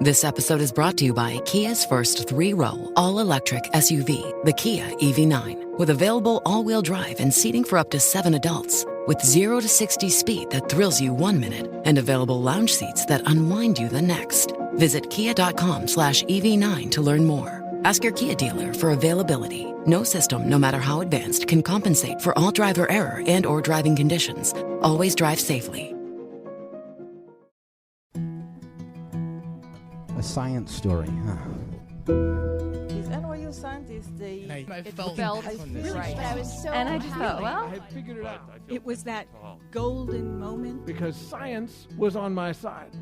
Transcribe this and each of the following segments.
This episode is brought to you by Kia's first three-row, all-electric SUV, the Kia EV9, with available all-wheel drive and seating for up to 7 adults, with 0 to 60 speed that thrills you 1 minute and available lounge seats that unwind you the next. Visit kia.com/EV9 to learn more. Ask your Kia dealer for availability. No system, no matter how advanced, can compensate for all driver error and or driving conditions. Always drive safely. A science story, huh? These NYU scientists, I felt right. I was so And I just thought, well, I had figured it out. it was that golden moment. Because science was on my side.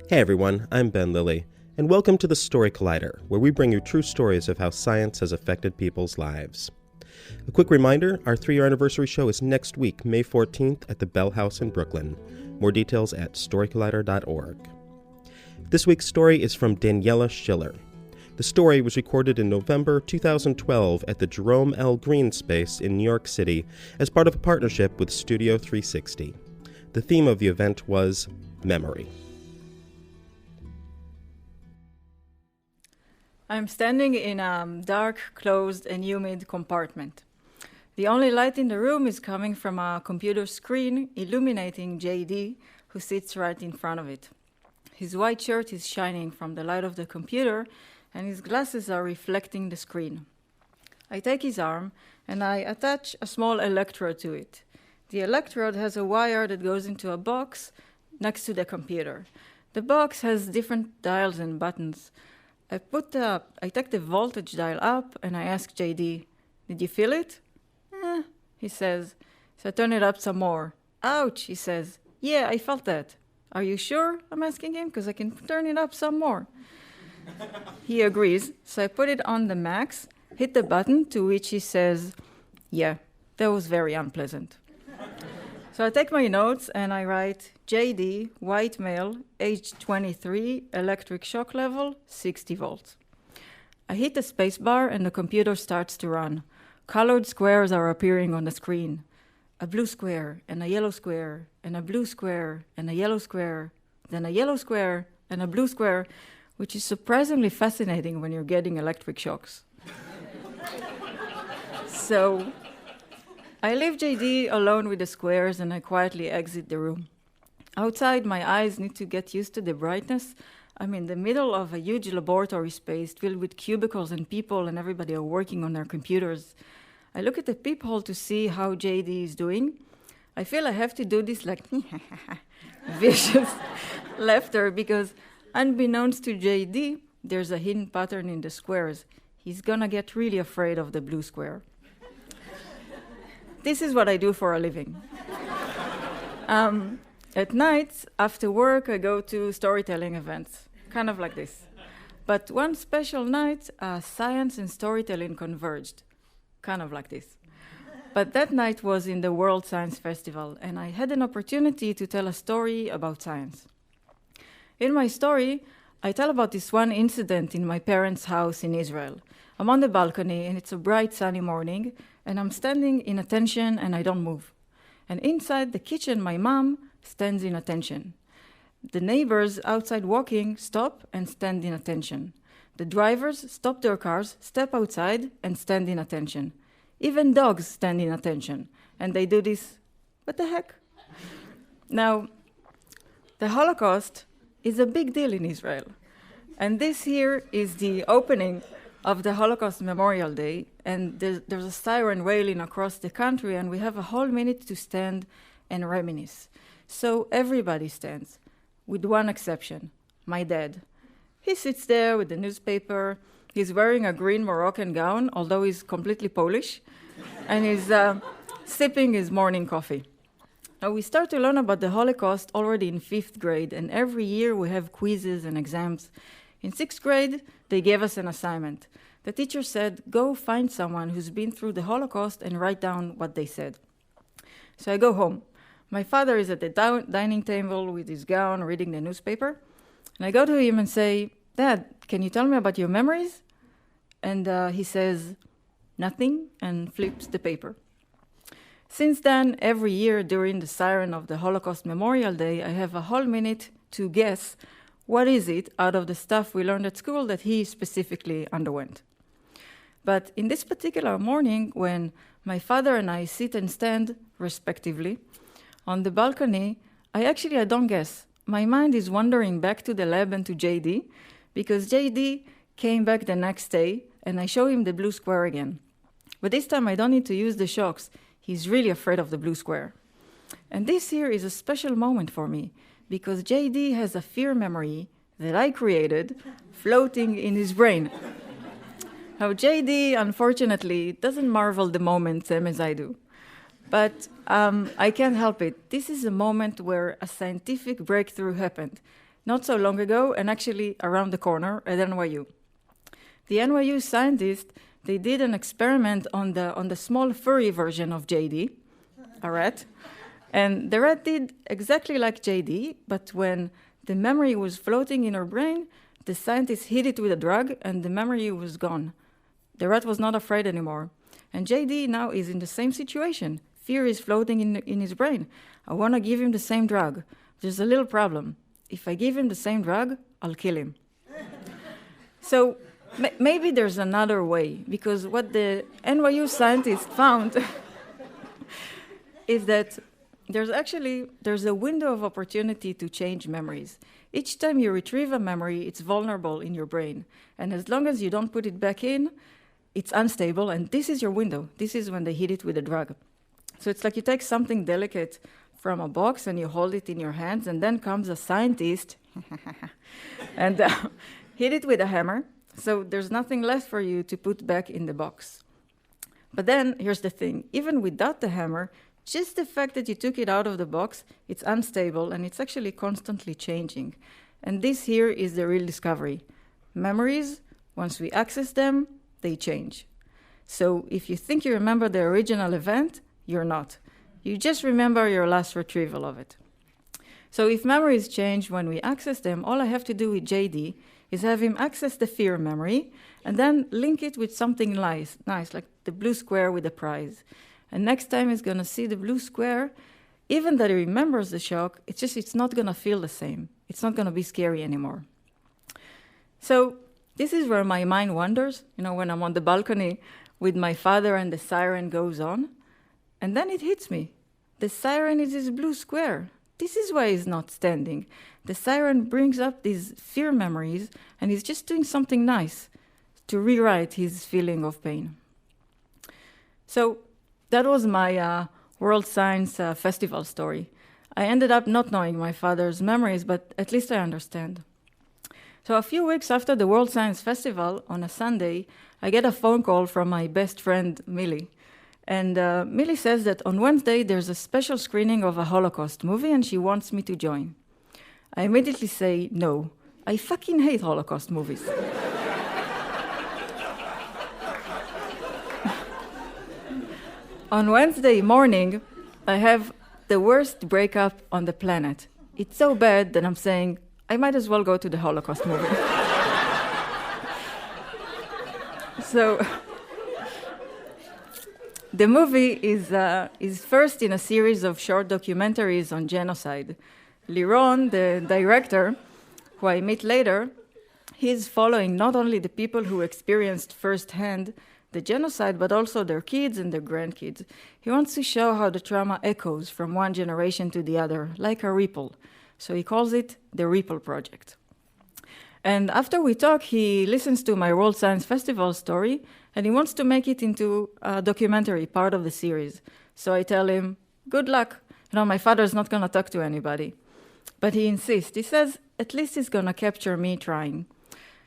Hey everyone, I'm Ben Lilly, and welcome to the Story Collider, where we bring you true stories of how science has affected people's lives. A quick reminder, our 3-year anniversary show is next week, May 14th, at the Bell House in Brooklyn. More details at storycollider.org. This week's story is from Daniela Schiller. The story was recorded in November 2012 at the Jerome L. Green Space in New York City as part of a partnership with Studio 360. The theme of the event was memory. I'm standing in a dark, closed, and humid compartment. The only light in the room is coming from a computer screen illuminating JD, who sits right in front of it. His white shirt is shining from the light of the computer, and his glasses are reflecting the screen. I take his arm, and I attach a small electrode to it. The electrode has a wire that goes into a box next to the computer. The box has different dials and buttons. I take the voltage dial up and I ask JD, "Did you feel it?" He says. So I turn it up some more. "Ouch," he says. "Yeah, I felt that." "Are you sure?" I'm asking him, because I can turn it up some more. He agrees, so I put it on the max, hit the button, to which he says, "Yeah, that was very unpleasant." So I take my notes and I write, JD, white male, age 23, electric shock level, 60 volts. I hit the space bar and the computer starts to run. Colored squares are appearing on the screen. A blue square, and a yellow square, and a blue square, and a yellow square, then a yellow square, and a blue square, which is surprisingly fascinating when you're getting electric shocks. So I leave JD alone with the squares and I quietly exit the room. Outside, my eyes need to get used to the brightness. I'm in the middle of a huge laboratory space filled with cubicles and people, and everybody are working on their computers. I look at the peephole to see how JD is doing. I feel I have to do this like vicious laughter, because unbeknownst to JD, there's a hidden pattern in the squares. He's gonna get really afraid of the blue square. This is what I do for a living. At night, after work, I go to storytelling events, kind of like this. But one special night, science and storytelling converged, kind of like this. But that night was in the World Science Festival, and I had an opportunity to tell a story about science. In my story, I tell about this one incident in my parents' house in Israel. I'm on the balcony, and it's a bright, sunny morning, and I'm standing in attention, and I don't move. And inside the kitchen, my mom stands in attention. The neighbors outside walking stop and stand in attention. The drivers stop their cars, step outside, and stand in attention. Even dogs stand in attention, and they do this. What the heck? Now, the Holocaust is a big deal in Israel. And this here is the opening of the Holocaust Memorial Day, and there's a siren wailing across the country, and we have a whole minute to stand and reminisce. So everybody stands, with one exception, my dad. He sits there with the newspaper. He's wearing a green Moroccan gown, although he's completely Polish, and he's sipping his morning coffee. Now, we start to learn about the Holocaust already in 5th grade, and every year we have quizzes and exams. In 6th grade, they gave us an assignment. The teacher said, go find someone who's been through the Holocaust and write down what they said. So I go home. My father is at the dining table with his gown, reading the newspaper. And I go to him and say, Dad, can you tell me about your memories? And he says, nothing, and flips the paper. Since then, every year during the siren of the Holocaust Memorial Day, I have a whole minute to guess what is it out of the stuff we learned at school that he specifically underwent. But in this particular morning, when my father and I sit and stand, respectively, on the balcony, I don't guess. My mind is wandering back to the lab and to JD, because JD came back the next day, and I show him the blue square again. But this time I don't need to use the shocks. He's really afraid of the blue square. And this here is a special moment for me, because JD has a fear memory that I created floating in his brain. Now, JD, unfortunately, doesn't marvel the moment same as I do. But I can't help it. This is a moment where a scientific breakthrough happened, not so long ago, and actually around the corner at NYU. The NYU scientists, they did an experiment on the small furry version of JD, a rat. And the rat did exactly like JD, but when the memory was floating in her brain, the scientists hit it with a drug, and the memory was gone. The rat was not afraid anymore. And JD now is in the same situation. Fear is floating in his brain. I want to give him the same drug. There's a little problem. If I give him the same drug, I'll kill him. So maybe there's another way, because what the NYU scientists found is that there's a window of opportunity to change memories. Each time you retrieve a memory, it's vulnerable in your brain. And as long as you don't put it back in, it's unstable, and this is your window. This is when they hit it with a drug. So it's like you take something delicate from a box and you hold it in your hands, and then comes a scientist and hit it with a hammer. So there's nothing left for you to put back in the box. But then, here's the thing. Even without the hammer, just the fact that you took it out of the box, it's unstable, and it's actually constantly changing. And this here is the real discovery. Memories, once we access them, they change. So if you think you remember the original event, you're not. You just remember your last retrieval of it. So if memories change when we access them, all I have to do with JD is have him access the fear memory and then link it with something nice, like the blue square with the prize. And next time he's going to see the blue square, even that he remembers the shock, it's not going to feel the same. It's not going to be scary anymore. So this is where my mind wanders, when I'm on the balcony with my father and the siren goes on. And then it hits me. The siren is his blue square. This is why he's not standing. The siren brings up these fear memories, and he's just doing something nice to rewrite his feeling of pain. So that was my World Science Festival story. I ended up not knowing my father's memories, but at least I understand. So a few weeks after the World Science Festival, on a Sunday, I get a phone call from my best friend, Millie. And Millie says that on Wednesday there's a special screening of a Holocaust movie and she wants me to join. I immediately say no. I fucking hate Holocaust movies. On Wednesday morning, I have the worst breakup on the planet. It's so bad that I'm saying, I might as well go to the Holocaust movie. So the movie is first in a series of short documentaries on genocide. Liron, the director, who I meet later, he's following not only the people who experienced firsthand the genocide, but also their kids and their grandkids. He wants to show how the trauma echoes from one generation to the other, like a ripple. So he calls it the Ripple Project. And after we talk, he listens to my World Science Festival story, and he wants to make it into a documentary, part of the series. So I tell him, good luck. My father's not going to talk to anybody. But he insists. He says, at least he's going to capture me trying.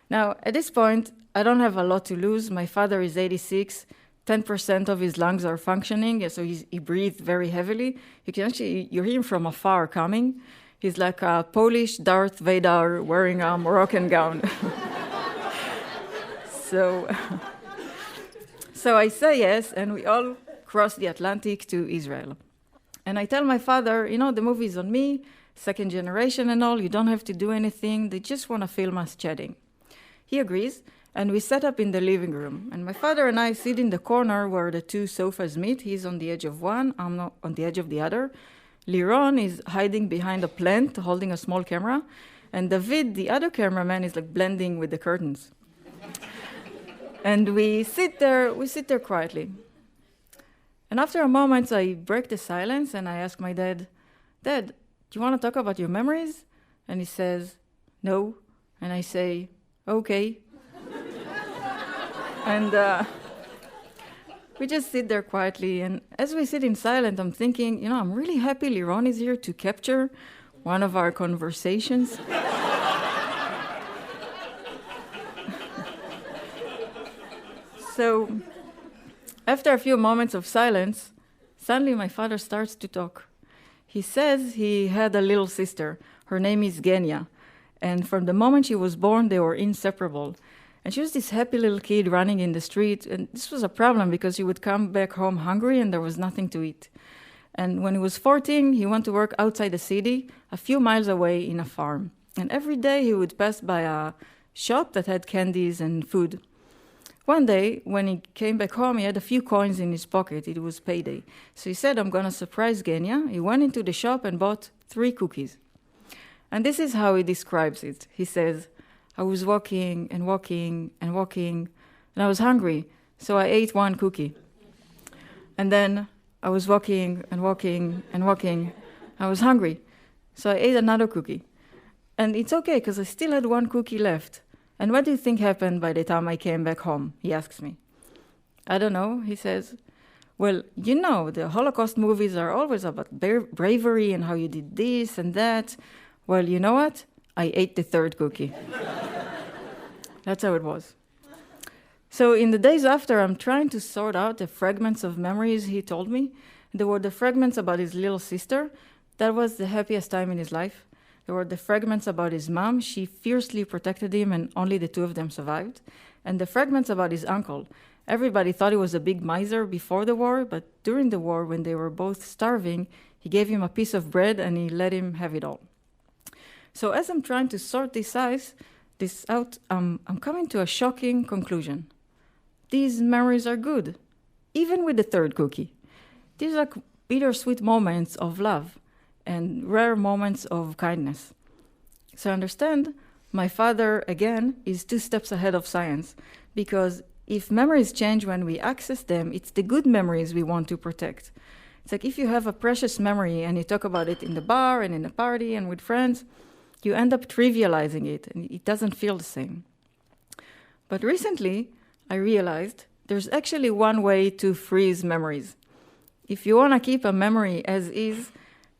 Now, at this point, I don't have a lot to lose. My father is 86. 10% of his lungs are functioning, so he breathes very heavily. You hear him from afar coming. He's like a Polish Darth Vader wearing a Moroccan gown. So I say yes, and we all cross the Atlantic to Israel. And I tell my father, the movie's on me, second generation and all, you don't have to do anything. They just want to film us chatting. He agrees, And we set up in the living room. And my father and I sit in the corner where the two sofas meet. He's on the edge of one, I'm not on the edge of the other. Liron is hiding behind a plant, holding a small camera. And David, the other cameraman, is like blending with the curtains. And we sit there quietly. And after a moment, I break the silence and I ask my dad, "Dad, do you want to talk about your memories?" And he says, "No." And I say, "Okay." And we just sit there quietly. And as we sit in silence, I'm thinking, I'm really happy Liron is here to capture one of our conversations. So after a few moments of silence, suddenly my father starts to talk. He says he had a little sister. Her name is Genia. And from the moment she was born, they were inseparable. And she was this happy little kid running in the street. And this was a problem because he would come back home hungry and there was nothing to eat. And when he was 14, he went to work outside the city, a few miles away in a farm. And every day he would pass by a shop that had candies and food. One day, when he came back home, he had a few coins in his pocket. It was payday. So he said, "I'm going to surprise Genia." He went into the shop and bought 3 cookies. And this is how he describes it. He says, "I was walking and walking and walking, and I was hungry, so I ate 1 cookie. And then I was walking and walking and walking. I was hungry, so I ate another cookie. And it's okay, because I still had 1 cookie left. And what do you think happened by the time I came back home?" he asks me. "I don't know," he says. "Well, the Holocaust movies are always about bravery and how you did this and that. Well, you know what? I ate the 3rd cookie." That's how it was. So in the days after, I'm trying to sort out the fragments of memories he told me. There were the fragments about his little sister. That was the happiest time in his life. There were the fragments about his mom. She fiercely protected him, and only the 2 of them survived. And the fragments about his uncle. Everybody thought he was a big miser before the war, but during the war, when they were both starving, he gave him a piece of bread and he let him have it all. So as I'm trying to sort this out, I'm coming to a shocking conclusion. These memories are good, even with the 3rd cookie. These are bittersweet moments of love and rare moments of kindness. So I understand my father, again, is 2 steps ahead of science, because if memories change when we access them, it's the good memories we want to protect. It's like if you have a precious memory and you talk about it in the bar and in a party and with friends, you end up trivializing it and it doesn't feel the same. But recently, I realized there's actually one way to freeze memories. If you want to keep a memory as is,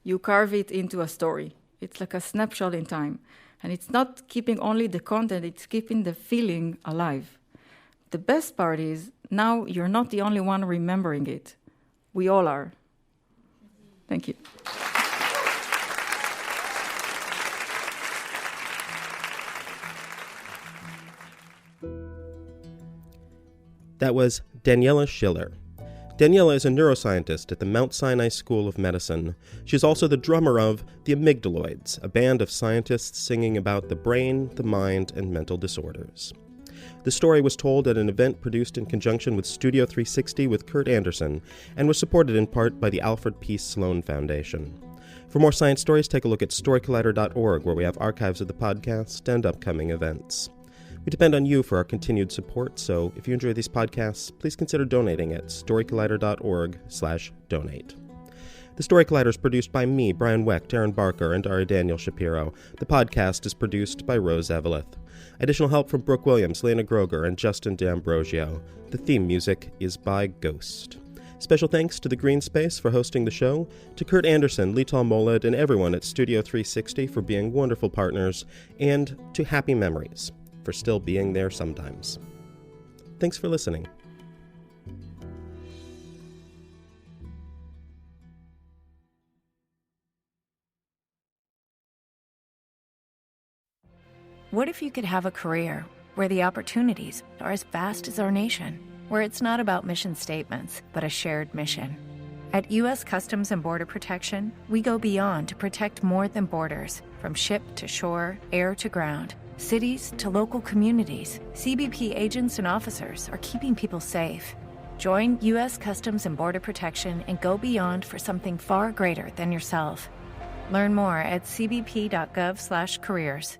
you carve it into a story. It's like a snapshot in time. And it's not keeping only the content, it's keeping the feeling alive. The best part is, now you're not the only one remembering it. We all are. Thank you. That was Daniela Schiller. Daniela is a neuroscientist at the Mount Sinai School of Medicine. She's also the drummer of the Amygdaloids, a band of scientists singing about the brain, the mind, and mental disorders. The story was told at an event produced in conjunction with Studio 360 with Kurt Anderson and was supported in part by the Alfred P. Sloan Foundation. For more science stories, take a look at storycollider.org, where we have archives of the podcast and upcoming events. We depend on you for our continued support, so if you enjoy these podcasts, please consider donating at storycollider.org/donate. The Story Collider is produced by me, Brian Weck, Darren Barker, and Ari Daniel Shapiro. The podcast is produced by Rose Eveleth. Additional help from Brooke Williams, Lena Groger, and Justin D'Ambrosio. The theme music is by Ghost. Special thanks to the Green Space for hosting the show, to Kurt Anderson, Lital Moled, and everyone at Studio 360 for being wonderful partners, and to Happy Memories for still being there sometimes. Thanks for listening. What if you could have a career where the opportunities are as vast as our nation, where it's not about mission statements, but a shared mission? At U.S. Customs and Border Protection, we go beyond to protect more than borders, from ship to shore, air to ground. cities to local communities, CBP agents and officers are keeping people safe. Join U.S. Customs and Border Protection and go beyond for something far greater than yourself. Learn more at cbp.gov/careers.